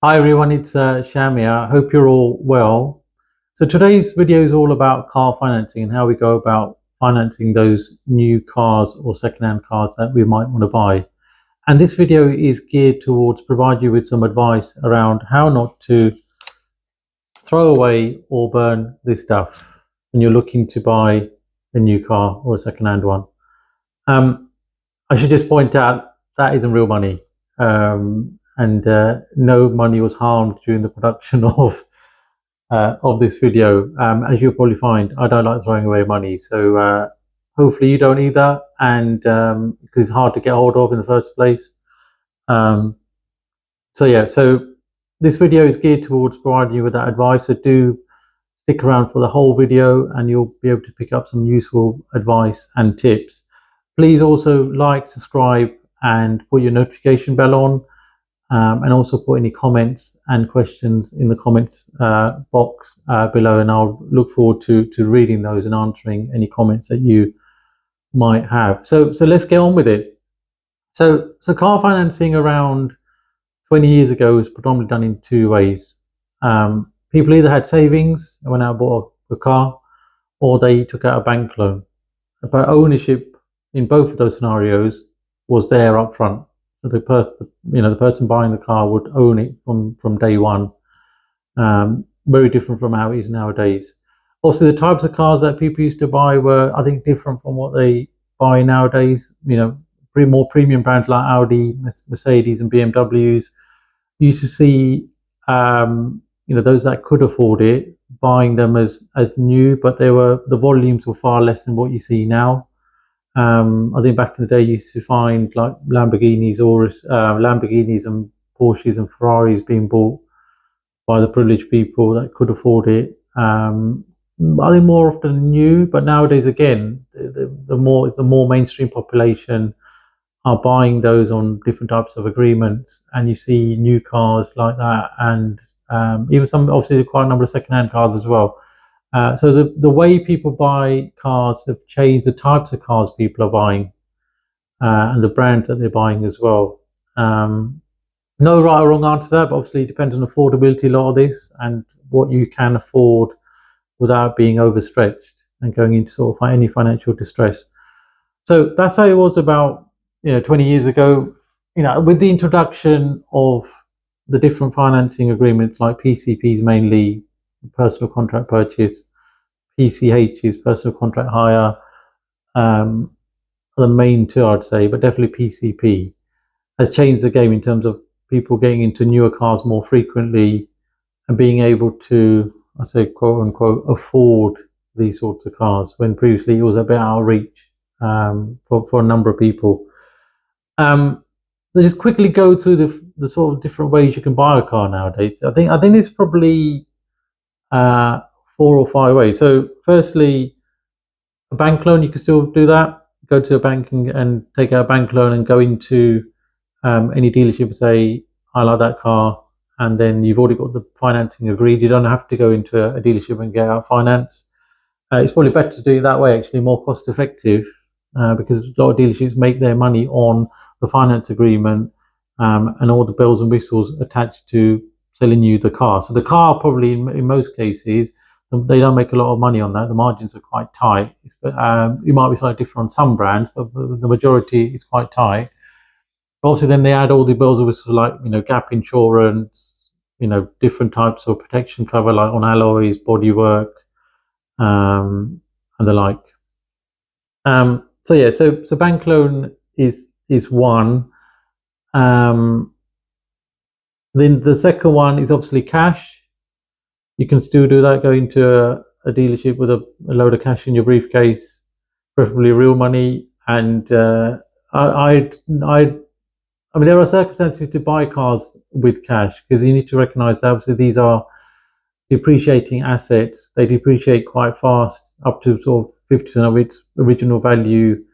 Hi everyone, it's Shyam here. I hope you're all well. So today's video is all about car financing and how we go about financing those new cars or second-hand cars that we might want to buy. And this video is geared towards provide you with some advice around how not to throw away or burn this stuff when you're looking to buy a new car or a second-hand one. I should just point out that isn't real money. And no money was harmed during the production of this video. As you'll probably find, I don't like throwing away money, so hopefully you don't either. And because it's hard to get hold of in the first place. Um, so this video is geared towards providing you with that advice. So do stick around for the whole video, and you'll be able to pick up some useful advice and tips. Please also like, subscribe, and put your notification bell on. And also put any comments and questions in the comments box below, and I'll look forward to reading those and answering any comments that you might have. So let's get on with it. So car financing around 20 years ago was predominantly done in two ways. People either had savings and went out and bought a car, or they took out a bank loan. But ownership in both of those scenarios was there up front. So the person buying the car would own it from day one. Very different from how it is nowadays. Also, the types of cars that people used to buy were, I think, different from what they buy nowadays. More premium brands like Audi, Mercedes, and BMWs. You used to see, those that could afford it buying them as new, but the volumes were far less than what you see now. I think back in the day, you used to find like Lamborghinis and Porsches and Ferraris being bought by the privileged people that could afford it. I think more often new, but nowadays again, the more mainstream population are buying those on different types of agreements, and you see new cars like that, and even some, obviously quite a number of second-hand cars as well. So the way people buy cars have changed, the types of cars people are buying, and the brands that they're buying as well. No right or wrong answer to that, but obviously it depends on affordability, a lot of this, and what you can afford without being overstretched and going into sort of any financial distress. So that's how it was about 20 years ago. With the introduction of the different financing agreements like PCPs, mainly personal contract purchase, PCH is personal contract hire, the main two I'd say, but definitely PCP has changed the game in terms of people getting into newer cars more frequently and being able to, I say, quote unquote, afford these sorts of cars, when previously it was a bit out of reach for a number of people. So just quickly go through the sort of different ways you can buy a car nowadays. I think there's probably 4 or 5 ways. So firstly, a bank loan, you can still do that. Go to a bank and take out a bank loan and go into any dealership and say, I like that car, and then you've already got the financing agreed. You don't have to go into a dealership and get out finance. It's probably better to do it that way, actually, more cost effective, because a lot of dealerships make their money on the finance agreement and all the bells and whistles attached to selling you the car. So the car, probably in most cases, they don't make a lot of money on that. The margins are quite tight. It might be slightly different on some brands, but the majority is quite tight. But also, then they add all the bells and whistles like gap insurance, different types of protection cover like on alloys, bodywork, and the like. So bank loan is one. Then the second one is obviously cash. You can still do that. Go into a dealership with a load of cash in your briefcase, preferably real money. And I mean, there are circumstances to buy cars with cash, because you need to recognise that obviously these are depreciating assets. They depreciate quite fast, up to sort of 50% of its original value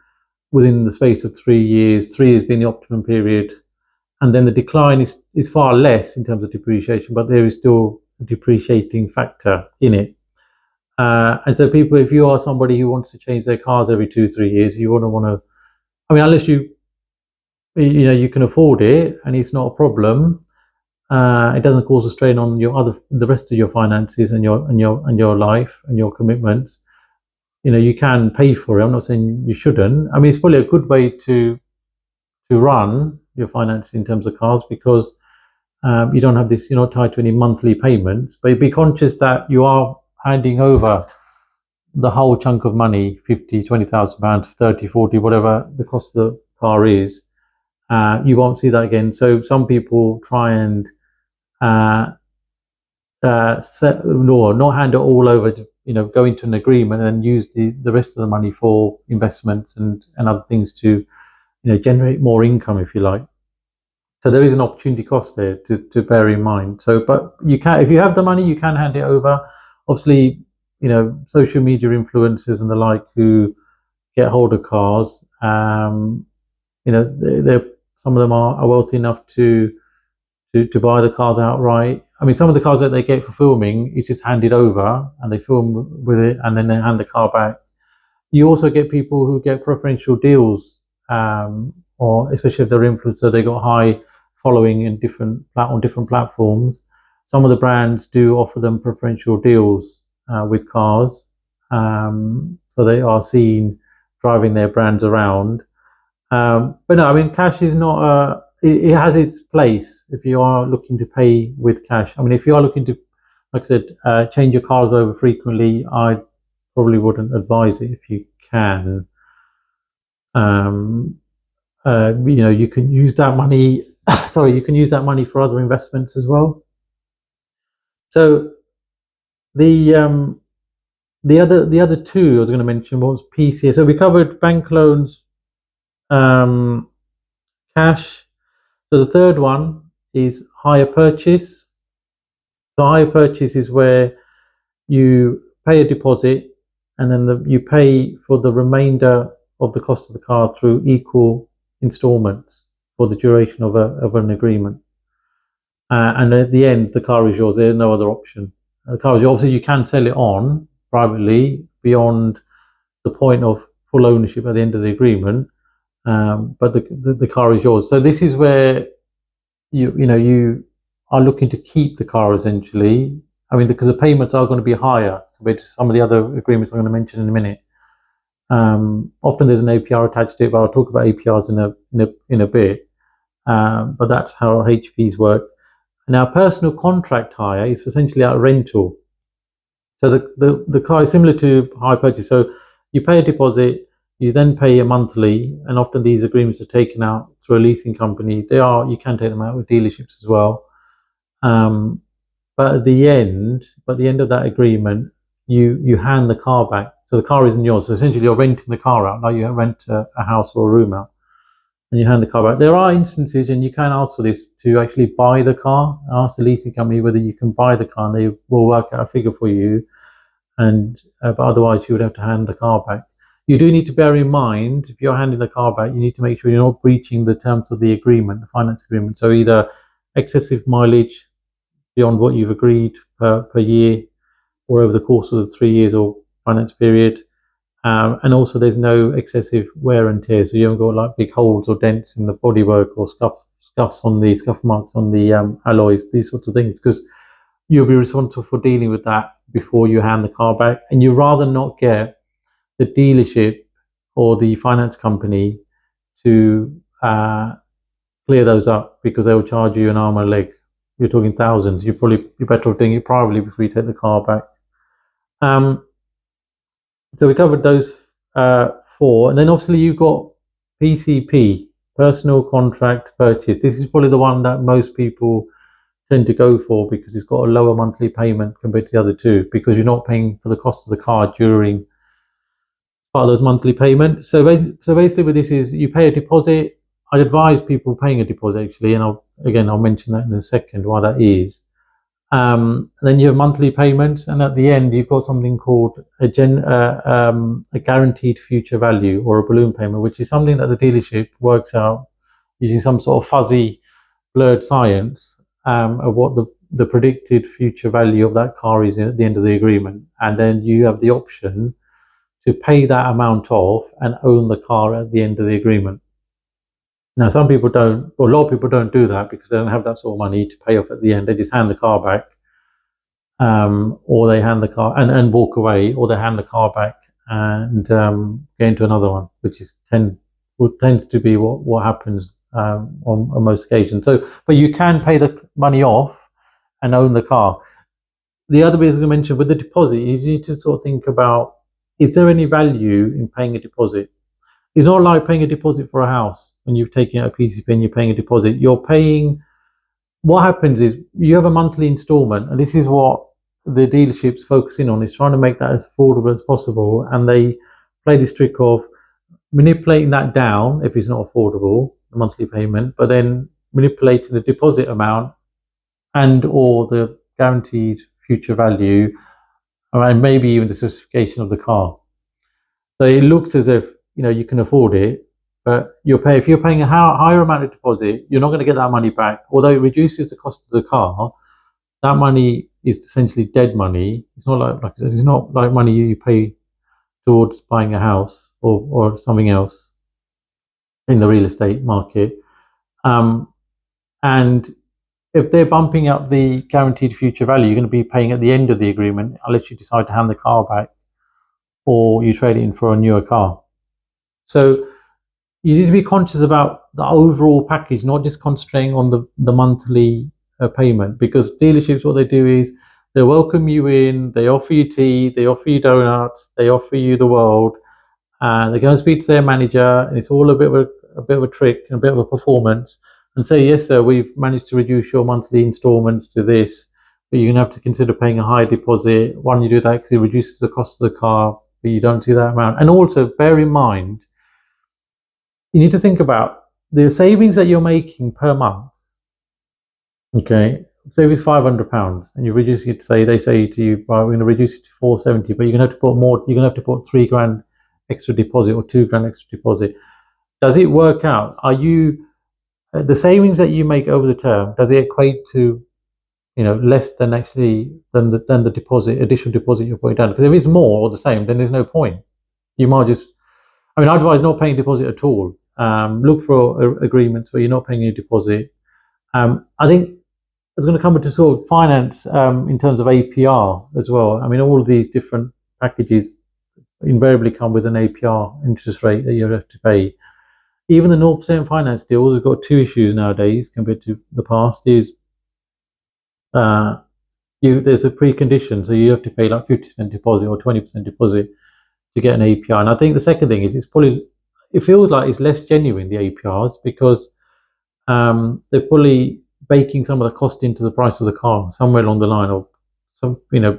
within the space of 3 years. 3 years being the optimum period. And then the decline is far less in terms of depreciation, but there is still a depreciating factor in it. And so people, if you are somebody who wants to change their cars every 2-3 years, you want to, I mean, unless you can afford it and it's not a problem, It doesn't cause a strain on the rest of your finances and your life and your commitments. You can pay for it. I'm not saying you shouldn't. I mean, it's probably a good way to run your finances in terms of cars, because you don't have this, you're not tied to any monthly payments, but be conscious that you are handing over the whole chunk of money, 50, 20,000 pounds, 30, 40, whatever the cost of the car is. You won't see that again. So some people try and not hand it all over to, go into an agreement and use the rest of the money for investments and other things to, generate more income, if you like. So there is an opportunity cost there to bear in mind. So, but you can, if you have the money, you can hand it over. Obviously, social media influencers and the like who get hold of cars, they're some of them are wealthy enough to buy the cars outright. I mean, some of the cars that they get for filming is just handed over and they film with it and then they hand the car back. You also get people who get preferential deals, or especially if they're influencer, they got high following on different platforms. Some of the brands do offer them preferential deals with cars, so they are seen driving their brands around. But no, I mean, cash is not it has its place if you are looking to pay with cash. I mean, if you are looking to, like I said, change your cars over frequently, I probably wouldn't advise it if you can. You can use that money. Sorry, you can use that money for other investments as well. So the other two I was going to mention was PCA. So we covered bank loans, cash. So the third one is hire purchase. So hire purchase is where you pay a deposit and then you pay for the remainder of the cost of the car through equal installments for the duration of an agreement. And at the end, the car is yours. There's no other option. The car is yours. Obviously, you can sell it on privately beyond the point of full ownership at the end of the agreement, but the car is yours. So this is where you are looking to keep the car essentially. I mean, because the payments are going to be higher compared to some of the other agreements I'm going to mention in a minute. Often there's an APR attached to it, but I'll talk about APRs in a bit. But that's how HPs work. Now, personal contract hire is essentially a rental. So the car is similar to hire purchase. So you pay a deposit, you then pay a monthly, and often these agreements are taken out through a leasing company. You can take them out with dealerships as well. But at the end of that agreement, you hand the car back. So the car isn't yours. So essentially you're renting the car out, like you rent a house or a room out, and you hand the car back. There are instances, and you can ask for this, to actually buy the car. Ask the leasing company whether you can buy the car, and they will work out a figure for you. And but otherwise, you would have to hand the car back. You do need to bear in mind, if you're handing the car back, you need to make sure you're not breaching the terms of the agreement, the finance agreement. So either excessive mileage beyond what you've agreed per year, or over the course of the 3 years or finance period. And also there's no excessive wear and tear. So you haven't got like big holes or dents in the bodywork or scuff marks on the alloys, these sorts of things, because you'll be responsible for dealing with that before you hand the car back. And you'd rather not get the dealership or the finance company to clear those up, because they will charge you an arm and a leg. You're talking thousands. You're better off doing it privately before you take the car back. So we covered those four, and then obviously you've got PCP, personal contract purchase. This is probably the one that most people tend to go for, because it's got a lower monthly payment compared to the other two, because you're not paying for the cost of the car during part of those monthly payments. So basically with this is you pay a deposit. I'd advise people paying a deposit actually, and I'll mention that in a second why that is. Then you have monthly payments, and at the end you've got something called a guaranteed future value, or a balloon payment, which is something that the dealership works out using some sort of fuzzy, blurred science of what the predicted future value of that car is at the end of the agreement. And then you have the option to pay that amount off and own the car at the end of the agreement. Now, some people don't, or a lot of people don't do that because they don't have that sort of money to pay off at the end. They just hand the car back, or they hand the car and walk away, or they hand the car back and get into another one, which is tends to be what happens on most occasions. So, but you can pay the money off and own the car. The other bit I was going to mention with the deposit, you need to sort of think about: is there any value in paying a deposit? It's not like paying a deposit for a house when you're taking out a PCP and you're paying a deposit. You're paying. What happens is you have a monthly installment, and this is what the dealership's focusing on, is trying to make that as affordable as possible, and they play this trick of manipulating that down if it's not affordable, the monthly payment, but then manipulating the deposit amount and or the guaranteed future value, and maybe even the specification of the car. So it looks as if you can afford it, but if you're paying a higher amount of deposit, you're not going to get that money back. Although it reduces the cost of the car, that money is essentially dead money. It's not like I said, it's not like money you pay towards buying a house or something else in the real estate market. And if they're bumping up the guaranteed future value, you're going to be paying at the end of the agreement, unless you decide to hand the car back or you trade it in for a newer car. So you need to be conscious about the overall package, not just concentrating on the monthly payment, because dealerships, what they do is they welcome you in, they offer you tea, they offer you donuts, they offer you the world, and they go and speak to their manager, and it's all a bit of a trick and a bit of a performance, and say, yes sir, we've managed to reduce your monthly installments to this, but you're going to have to consider paying a higher deposit. One, you do that because it reduces the cost of the car, but you don't do that amount. And also bear in mind, you need to think about the savings that you're making per month. Okay, say if it's £500 and you reduce it, they say to you, well, we're going to reduce it to 470, but you're going to have to put more. You're going to have to put £3,000 extra deposit or £2,000 extra deposit. Does it work out? Are you the savings that you make over the term? Does it equate to less than the deposit, additional deposit you're putting down? Because if it's more or the same, then there's no point. You might just. I advise not paying deposit at all. Look for agreements where you're not paying any deposit. I think it's going to come into sort of finance in terms of APR as well. All of these different packages invariably come with an APR interest rate that you have to pay. Even the 0% finance deals have got two issues nowadays compared to the past. Is there's a precondition, so you have to pay like 50% deposit or 20% deposit to get an APR. And I think the second thing is it feels like it's less genuine, the APRs, because they're probably baking some of the cost into the price of the car somewhere along the line, or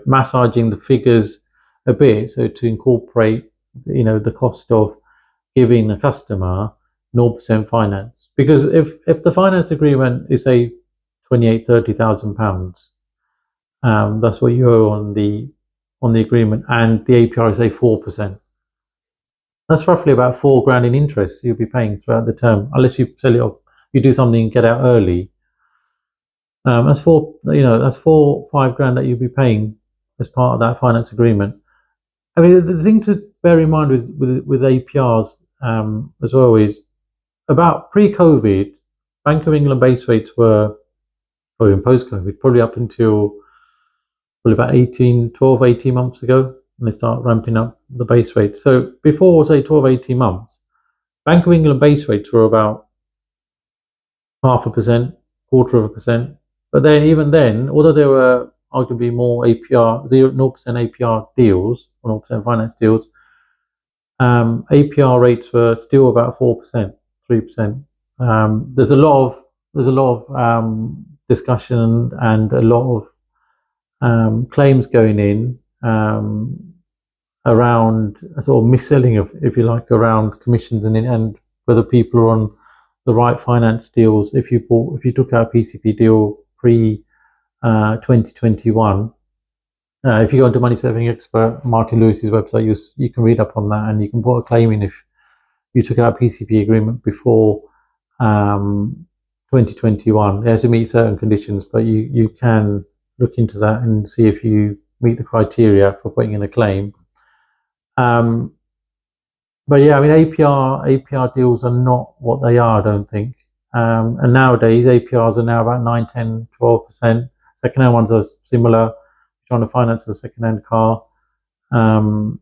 massaging the figures a bit, so to incorporate the cost of giving a customer 0% finance. Because if the finance agreement is say £28,000-30,000, that's what you owe on the agreement, and the APR is say 4%. That's roughly about £4,000 in interest you'll be paying throughout the term, unless you sell it off, you do something and get out early. That's £5,000 that you'll be paying as part of that finance agreement. The thing to bear in mind with APRs as well is, about pre-COVID, Bank of England base rates were, or even post-COVID, probably up until about 12, 18 months ago, and they start ramping up the base rate. So before, say, 12, 18 months, Bank of England base rates were about 0.5%, 0.25%. But then, even then, although there were arguably more 0% APR deals, or 0% finance deals, APR rates were still about 4%, 3%. There's a lot of discussion and a lot of claims going in around a sort of mis-selling of, if you like, around commissions and whether people are on the right finance deals. If you took out a PCP deal pre 2021, if you go into Money Saving Expert Martin Lewis's website, you can read up on that, and you can put a claim in if you took out a PCP agreement before 2021. It has to meet certain conditions, but you can look into that and see if you meet the criteria for putting in a claim. But yeah, I mean, APR deals are not what they are, I don't think. And nowadays, APRs are now about 9, 10, 12%. Second-hand ones are similar. Trying to finance a second-hand car. And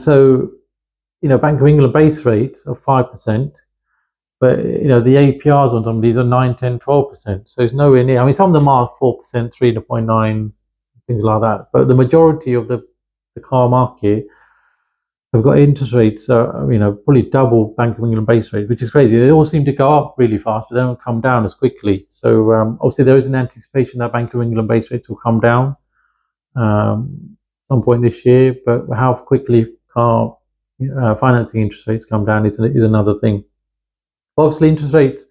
so, Bank of England base rates are 5%, but, the APRs on some of these are 9, 10, 12%. So it's nowhere near. I mean, some of them are 4%, 3.9, things like that. But the majority of the car market have got interest rates, probably double Bank of England base rate, which is crazy. They all seem to go up really fast, but they don't come down as quickly. So obviously there is an anticipation that Bank of England base rates will come down some point this year, but how quickly car financing interest rates come down is another thing. Obviously, interest rates.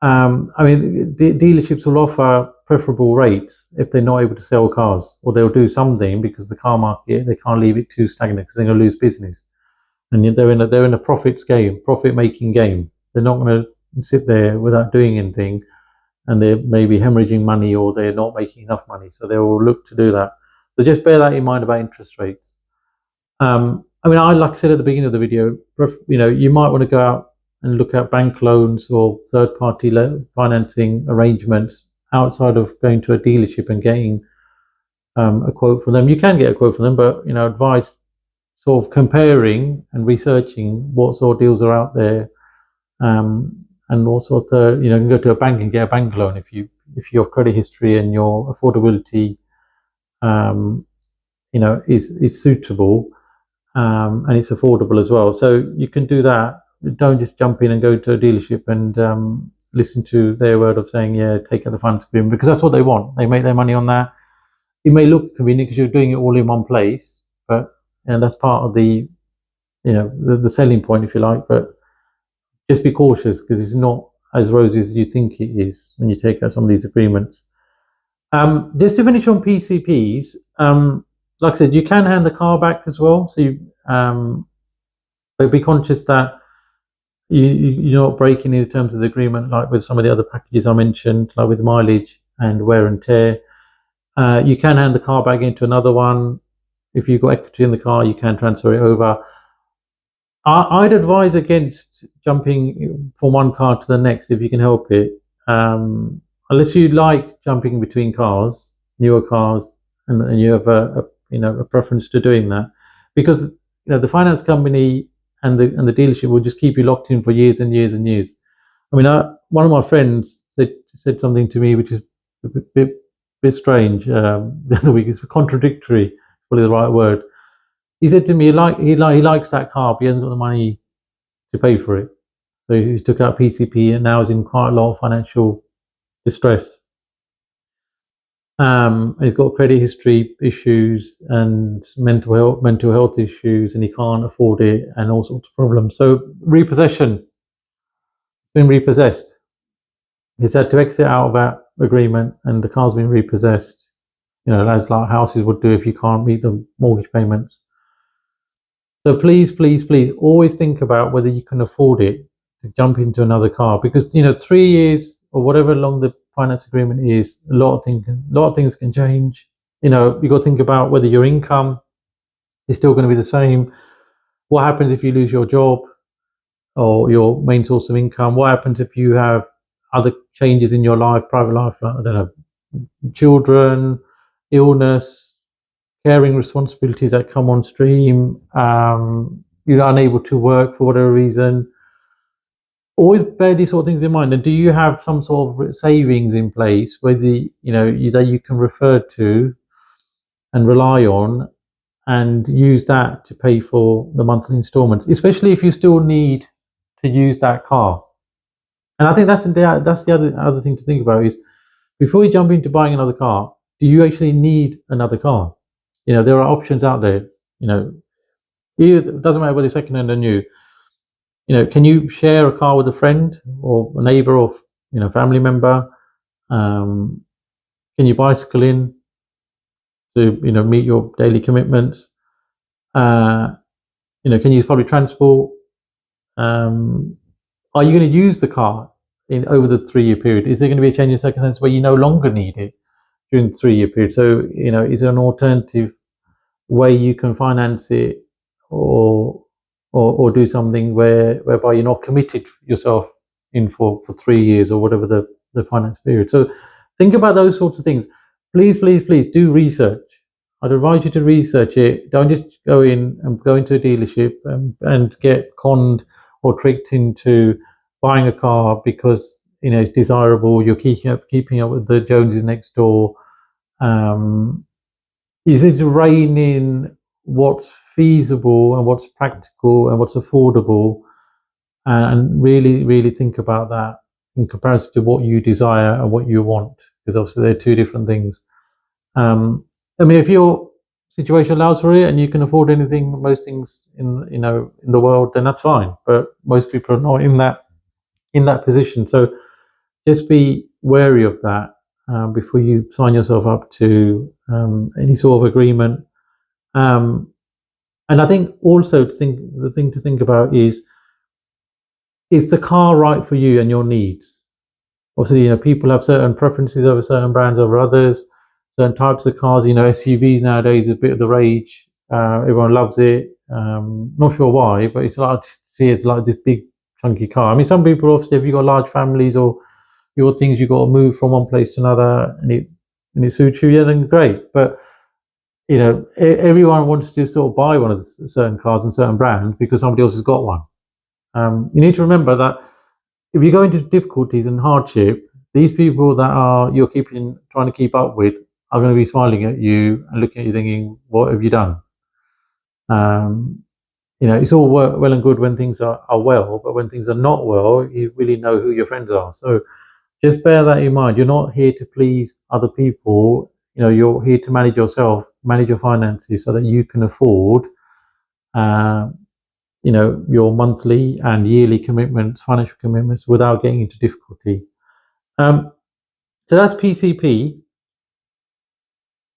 Dealerships will offer preferable rates if they're not able to sell cars, or they'll do something because the car market, they can't leave it too stagnant because they're going to lose business, and they're in a profit making game. They're not going to sit there without doing anything, and they're maybe hemorrhaging money or they're not making enough money, so they will look to do that. So just bear that in mind about interest rates. Like I said at the beginning of the video, you might want to go out and look at bank loans or third-party financing arrangements outside of going to a dealership and getting a quote from them. You can get a quote from them, but advise sort of comparing and researching what sort of deals are out there, and what sort of you can go to a bank and get a bank loan if your credit history and your affordability is suitable, and it's affordable as well. So you can do that. Don't just jump in and go to a dealership and listen to their word of saying, yeah, take out the finance agreement, because that's what they want. They make their money on that. It may look convenient because you're doing it all in one place, but that's part of the selling point, if you like. But just be cautious, because it's not as rosy as you think it is when you take out some of these agreements. Just to finish on PCPs, like I said, you can hand the car back as well. So but be conscious that you're not breaking any terms of the agreement, like with some of the other packages I mentioned, like with mileage and wear and tear. You can hand the car back into another one. If you've got equity in the car, you can transfer it over. I'd advise against jumping from one car to the next if you can help it, unless you like jumping between cars, newer cars, and you have a preference to doing that, because the finance company and the dealership will just keep you locked in for years and years and years. One of my friends said something to me which is a bit strange the other week. It's contradictory, probably the right word. He said to me, he likes that car, but he hasn't got the money to pay for it. So he took out PCP and now is in quite a lot of financial distress. He's got credit history issues and mental health issues, and he can't afford it, and all sorts of problems. So repossession, been repossessed. He's had to exit out of that agreement, and the car's been repossessed. As like houses would do if you can't meet the mortgage payments. So please, please, please, always think about whether you can afford it to jump into another car, because 3 years or whatever long the finance agreement is, a lot of things can change. You've got to think about whether your income is still going to be the same. What happens if you lose your job or your main source of income? What happens if you have other changes in your life, private life, like, I don't know, children, illness, caring responsibilities that come on stream, you're unable to work for whatever reason. Always bear these sort of things in mind. And do you have some sort of savings in place that you can refer to and rely on, and use that to pay for the monthly installments, especially if you still need to use that car? And I think that's the other thing to think about is, before you jump into buying another car, do you actually need another car? There are options out there. It doesn't matter whether it's second-hand or new. Can you share a car with a friend or a neighbor or family member? Can you bicycle in to meet your daily commitments? Can you use public transport? Are you going to use the car over the 3-year period? Is there going to be a change in circumstance where you no longer need it during the 3-year period? So is there an alternative way you can finance it, or or do something whereby you're not committed yourself in for 3 years or whatever the finance period. So think about those sorts of things. Please, please, please do research. I'd advise you to research it. Don't just go into a dealership and get conned or tricked into buying a car because it's desirable. You're keeping up with the Joneses next door. You need to rein in what's feasible and what's practical and what's affordable, and really, really think about that in comparison to what you desire and what you want, because obviously they're two different things. I mean, if your situation allows for it and you can afford anything, most things in the world, then that's fine. But most people are not in that position. So just be wary of that before you sign yourself up to any sort of agreement. And I think also the thing to think about is the car right for you and your needs? Obviously, people have certain preferences over certain brands over others, certain types of cars. SUVs nowadays are a bit of the rage. Everyone loves it. Not sure why, but it's like this big chunky car. I mean, some people, obviously, if you've got large families or your things, you've got to move from one place to another, and it suits you, yeah, then great. But everyone wants to sort of buy one of the certain cars and certain brands because somebody else has got one. You need to remember that if you go into difficulties and hardship, these people that you're trying to keep up with are going to be smiling at you and looking at you thinking, what have you done? It's all well and good when things are well, but when things are not well, you really know who your friends are. So just bear that in mind. You're not here to please other people. You're here to manage yourself, manage your finances so that you can afford your monthly and yearly commitments, financial commitments, without getting into difficulty. So that's PCP.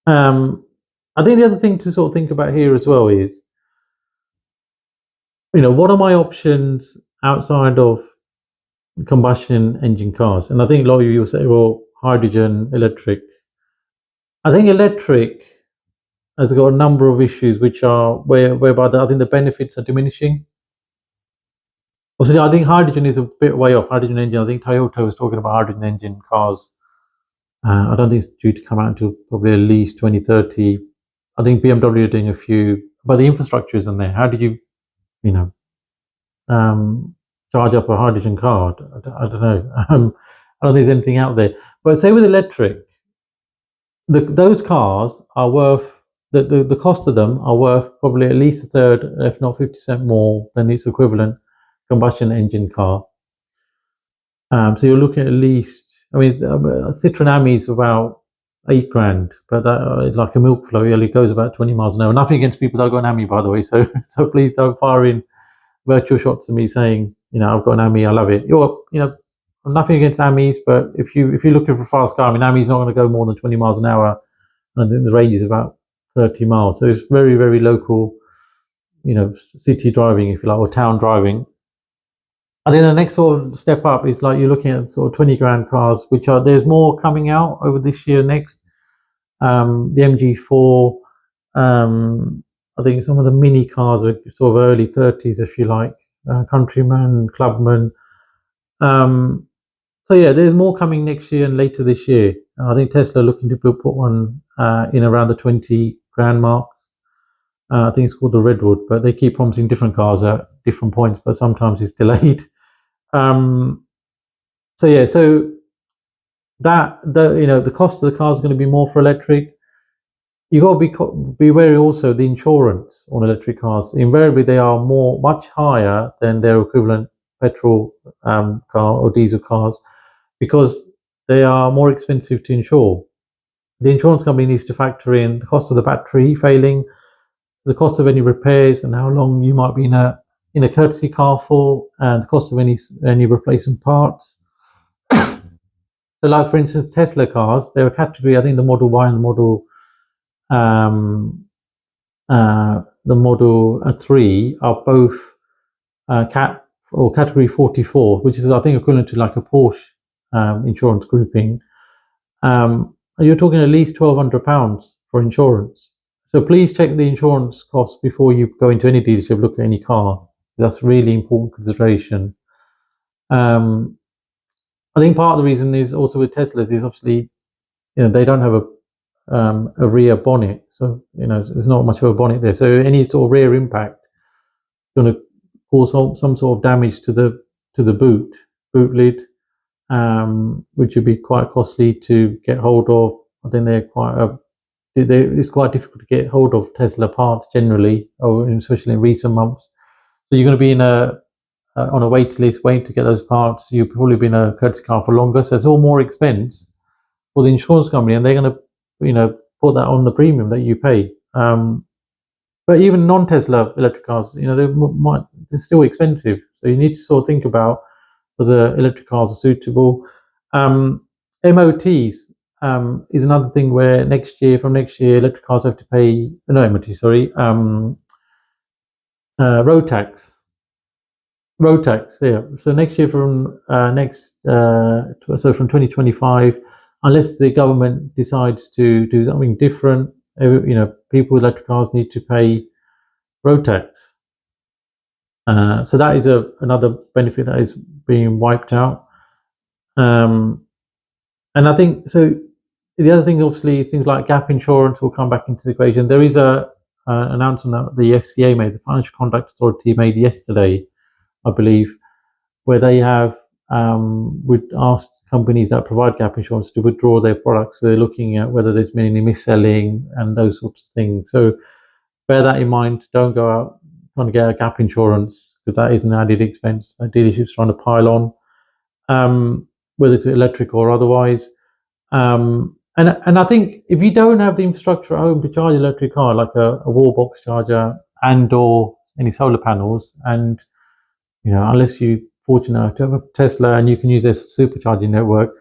I think the other thing to sort of think about here as well is, what are my options outside of combustion engine cars? And I think a lot of you will say, well, hydrogen, electric. I think electric has got a number of issues which are whereby I think the benefits are diminishing. Obviously, I think hydrogen is a bit way off. Hydrogen engine. I think Toyota was talking about hydrogen engine cars. I don't think it's due to come out until probably at least 2030. I think BMW are doing a few, but the infrastructure isn't there. How did you, charge up a hydrogen car? I don't know. I don't think there's anything out there. But say with electric, those cars are worth the cost of them are worth probably at least a third, if not 50% more than its equivalent combustion engine car. So you're looking at least. I mean, Citroen Ami is about $8,000, but that like a milk flow, it goes about 20 miles an hour. Nothing against people that got an Ami, by the way. So please don't fire in virtual shots of me saying, I've got an Ami, I love it. Nothing against Amis, but if you're looking for a fast car, I mean, Ami's not going to go more than 20 miles an hour. And I think the range is about 30 miles. So it's very, very local, city driving, if you like, or town driving. I think the next sort of step up is like you're looking at sort of 20 grand cars, there's more coming out over this year next. The MG4, I think some of the mini cars are sort of early 30s, if you like, Countryman, Clubman. So yeah, there's more coming next year and later this year. I think Tesla are looking to put one in around the 20 grand mark. I think it's called the Redwood, but they keep promising different cars at different points, but sometimes it's delayed. So that the cost of the car is going to be more for electric. You got to be wary also the insurance on electric cars. Invariably, they are much higher than their equivalent petrol car or diesel cars because they are more expensive to insure. The insurance company needs to factor in the cost of the battery failing, the cost of any repairs, and how long you might be in a courtesy car for, and the cost of any replacement parts. So, like for instance, Tesla cars, they're a category. I think the Model Y and the Model 3 are both category 44, which is I think equivalent to like a Porsche insurance grouping. You're talking at least £1,200 for insurance. So please check the insurance costs before you go into any dealership, look at any car. That's a really important consideration. I think part of the reason is also with Teslas is obviously, they don't have a rear bonnet, so there's not much of a bonnet there. So any sort of rear impact is going to cause some sort of damage to the boot lid, which would be quite costly to get hold of. I think it's quite difficult to get hold of Tesla parts generally, or especially in recent months. So you're going to be on a wait list, waiting to get those parts. You'll probably be in a courtesy car for longer, so it's all more expense for the insurance company, and they're going to, put that on the premium that you pay. But even non-Tesla electric cars, they're still expensive. So you need to sort of think about whether electric cars are suitable. MOTs is another thing where from next year, electric cars have to pay, no MOT, sorry, road tax. Yeah. So next year from 2025, unless the government decides to do something different, people with electric cars need to pay road tax. So that is another benefit that is being wiped out. And I think so. The other thing, obviously, is things like gap insurance will come back into the equation. There is an announcement that the FCA made, the Financial Conduct Authority made yesterday, I believe, where they have asked companies that provide gap insurance to withdraw their products. So they're looking at whether there's been any mis-selling and those sorts of things. So bear that in mind. Don't go out trying to get a gap insurance, because that is an added expense that dealerships trying to pile on, whether it's electric or otherwise. And I think if you don't have the infrastructure at home to charge an electric car, like a wall box charger and/or any solar panels, and unless you're fortunate to have a Tesla and you can use their supercharging network,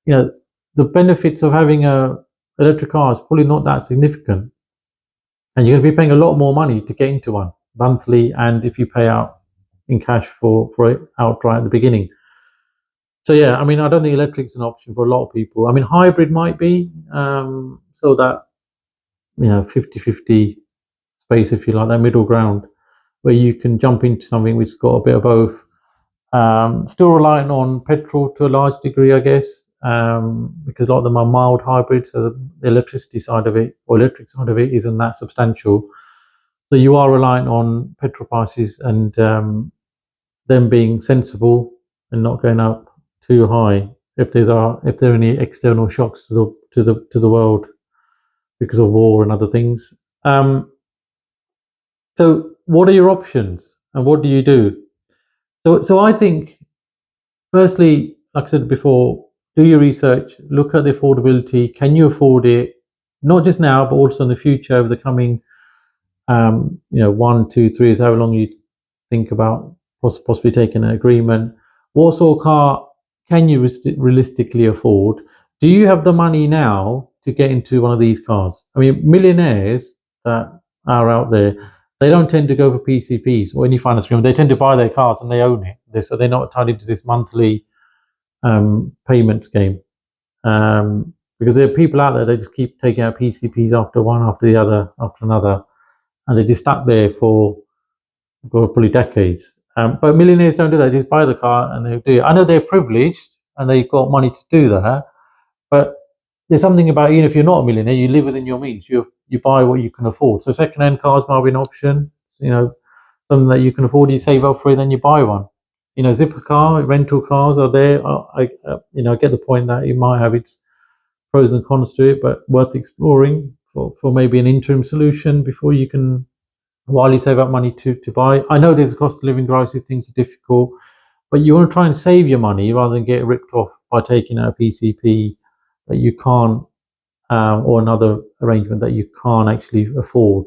the benefits of having a electric car is probably not that significant. And you're going to be paying a lot more money to get into one monthly, and if you pay out in cash for it outright at the beginning. So yeah, I mean, I don't think electric's an option for a lot of people. I mean, hybrid might be, so that 50-50 space, if you like, that middle ground, where you can jump into something which's got a bit of both. Still relying on petrol to a large degree, I guess, because a lot of them are mild hybrids, so the electric side of it isn't that substantial. So you are reliant on petrol prices and them being sensible and not going up too high if there are any external shocks to the world because of war and other things. So what are your options and what do you do? So I think, firstly, like I said before, do your research, look at the affordability. Can you afford it? Not just now, but also in the future, over the coming 1, 2, 3 years, however long you think about possibly taking an agreement. What sort of car can you realistically afford? Do you have the money now to get into one of these cars? I mean, millionaires that are out there, they don't tend to go for PCPs or any finance agreement. They tend to buy their cars and they own it. So they're not tied into this monthly payment scheme. Because there are people out there, they just keep taking out PCPs after one, after the other, after another, and they're just stuck there for probably decades. But millionaires don't do that. They just buy the car and they do it. I know they're privileged and they've got money to do that, but there's something about, even if you're not a millionaire, you live within your means. You buy what you can afford. So second-hand cars might be an option. Something that you can afford. You save up for it, then you buy one. Zipper car, rental cars are there. I get the point that it might have its pros and cons to it, but worth exploring for maybe an interim solution before you can, while you save up money to buy. I know there's a cost of living crisis, things are difficult, but you want to try and save your money rather than get ripped off by taking out a PCP that you can't, or another arrangement that you can't actually afford.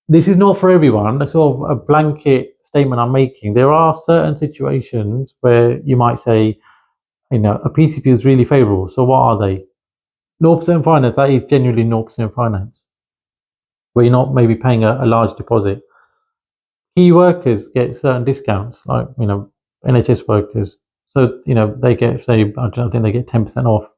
This is not for everyone. That's sort of a blanket statement I'm making. There are certain situations where you might say, a PCP is really favourable. So what are they? 0% finance, that is genuinely 0% finance, where you're not maybe paying a large deposit. Key workers get certain discounts, like, NHS workers. So, they get, say, I think they get 10% off,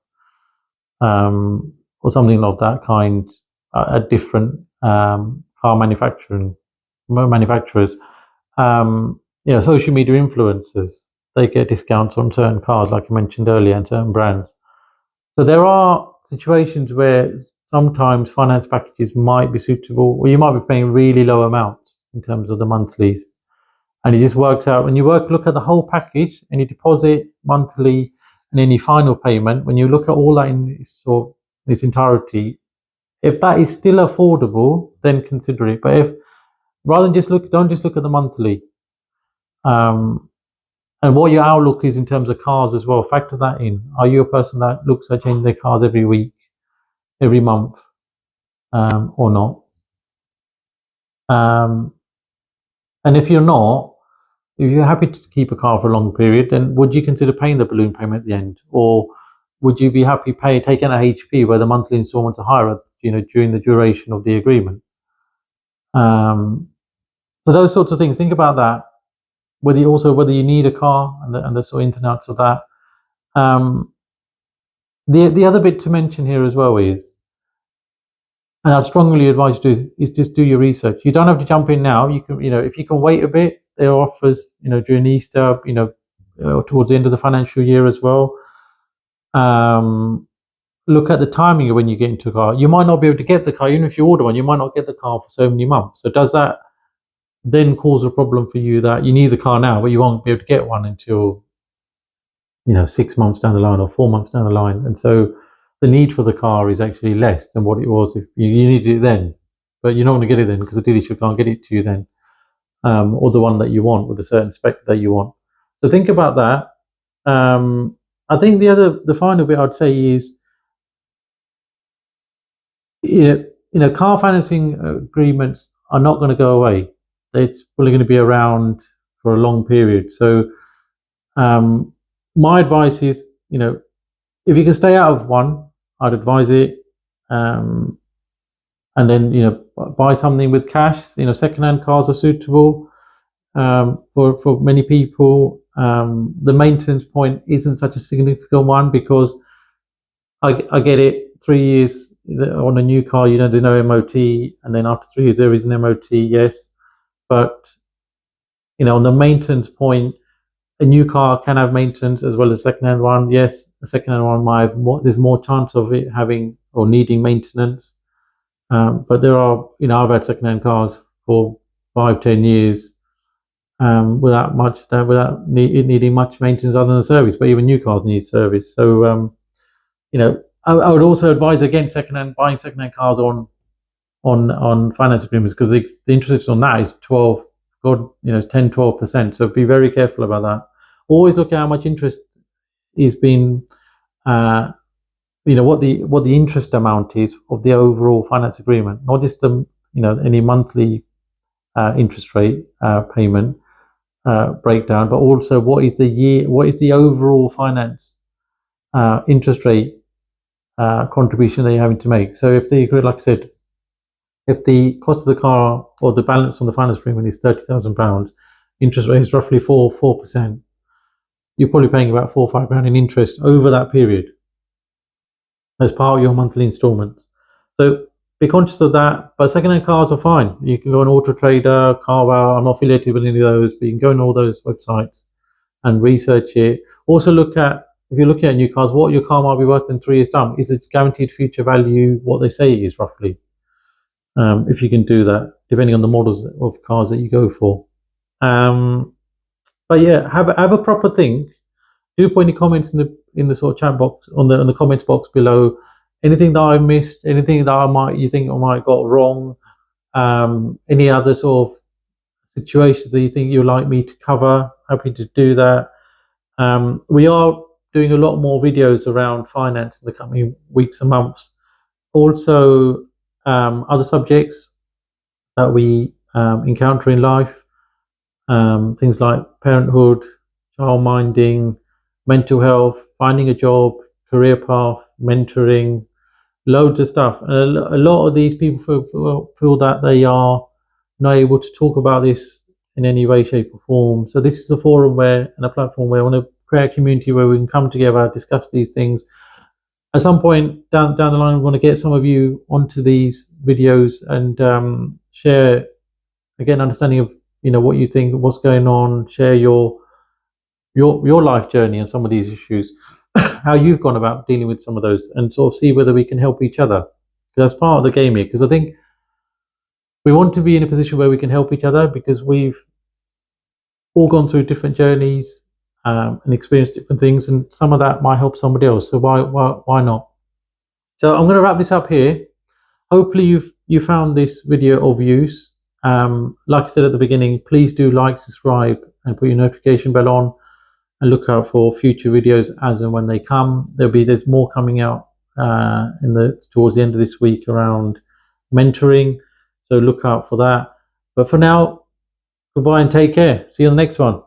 or something of that kind at different car manufacturers. Social media influencers, they get discounts on certain cars, like I mentioned earlier, and certain brands. So there are situations where sometimes finance packages might be suitable, or you might be paying really low amounts in terms of the monthlies. And it just works out when you look at the whole package and you deposit monthly and any final payment, when you look at all that in its entirety, if that is still affordable, then consider it. But if rather than don't just look at the monthly, and what your outlook is in terms of cars as well. Factor that in. Are you a person that looks at changing their cars every week, every month, or not? And if you're not, if you're happy to keep a car for a long period, then would you consider paying the balloon payment at the end, or would you be happy taking a HP where the monthly installments are higher, during the duration of the agreement? So those sorts of things. Think about that. Whether you need a car and the sort of ins and outs of that. The other bit to mention here as well is, and I'd strongly advise you to do, is just do your research. You don't have to jump in now. You can, if you can wait a bit, there are offers, during Easter, towards the end of the financial year as well. Look at the timing of when you get into a car. You might not be able to get the car, even if you order one, you might not get the car for so many months. So does that then cause a problem for you that you need the car now, but you won't be able to get one until 6 months down the line or 4 months down the line? And so the need for the car is actually less than what it was if you needed it then, but you're not going to get it then because the dealership can't get it to you then, or the one that you want with a certain spec that you want. So think about that. I think the final bit I'd say is, car financing agreements are not going to go away. It's probably going to be around for a long period. So my advice is, if you can stay out of one, I'd advise it. And then, buy something with cash. Second-hand cars are suitable for many people. The maintenance point isn't such a significant one because I get it. 3 years on a new car, there's no MOT, and then after 3 years there is an MOT, yes. But on the maintenance point, a new car can have maintenance as well as a second-hand one. Yes, a second-hand one might have there's more chance of it having or needing maintenance. But there are, I've had second-hand cars for 5-10 years without needing much maintenance other than service. But even new cars need service. So I would also advise against buying second-hand cars on finance agreements, because the interest on that is 10-12%. So be very careful about that. Always look at how much interest is being, what the interest amount is of the overall finance agreement, not just any monthly interest rate payment breakdown, but also what is the overall finance interest rate contribution that you're having to make. So if like I said, if the cost of the car or the balance on the finance agreement is £30,000, interest rate is roughly 4%. You're probably paying about £4 or £5 in interest over that period as part of your monthly instalments. So be conscious of that. But second-hand cars are fine. You can go on Auto Trader, Carwow. I'm not affiliated with any of those, but you can go on all those websites and research it. Also look at, if you're looking at new cars, what your car might be worth in 3 years' time. Is it guaranteed future value what they say it is roughly? If you can do that, depending on the models of cars that you go for. But yeah, have a proper think. Do put any comments in the sort of chat box, on the comments box below. Anything that I missed, anything that you think I might have got wrong, any other sort of situations that you think you'd like me to cover, happy to do that. We are doing a lot more videos around finance in the coming weeks and months. Also, other subjects that we encounter in life, things like parenthood, child minding, mental health, finding a job, career path, mentoring, loads of stuff. And a lot of these people feel that they are not able to talk about this in any way, shape or form. So this is a forum and a platform where I want to create a community where we can come together, discuss these things. At some point down the line, we want to get some of you onto these videos and share, again, understanding of what you think, what's going on, share your life journey and some of these issues, how you've gone about dealing with some of those, and sort of see whether we can help each other. Because that's part of the game here. Because I think we want to be in a position where we can help each other, because we've all gone through different journeys and experienced different things, and some of that might help somebody else. So why not? So I'm going to wrap this up here. Hopefully you found this video of use. Like I said at the beginning, please do like, subscribe, and put your notification bell on, and look out for future videos as and when they come. There's more coming out towards the end of this week around mentoring, so look out for that. But for now, goodbye and take care. See you on the next one.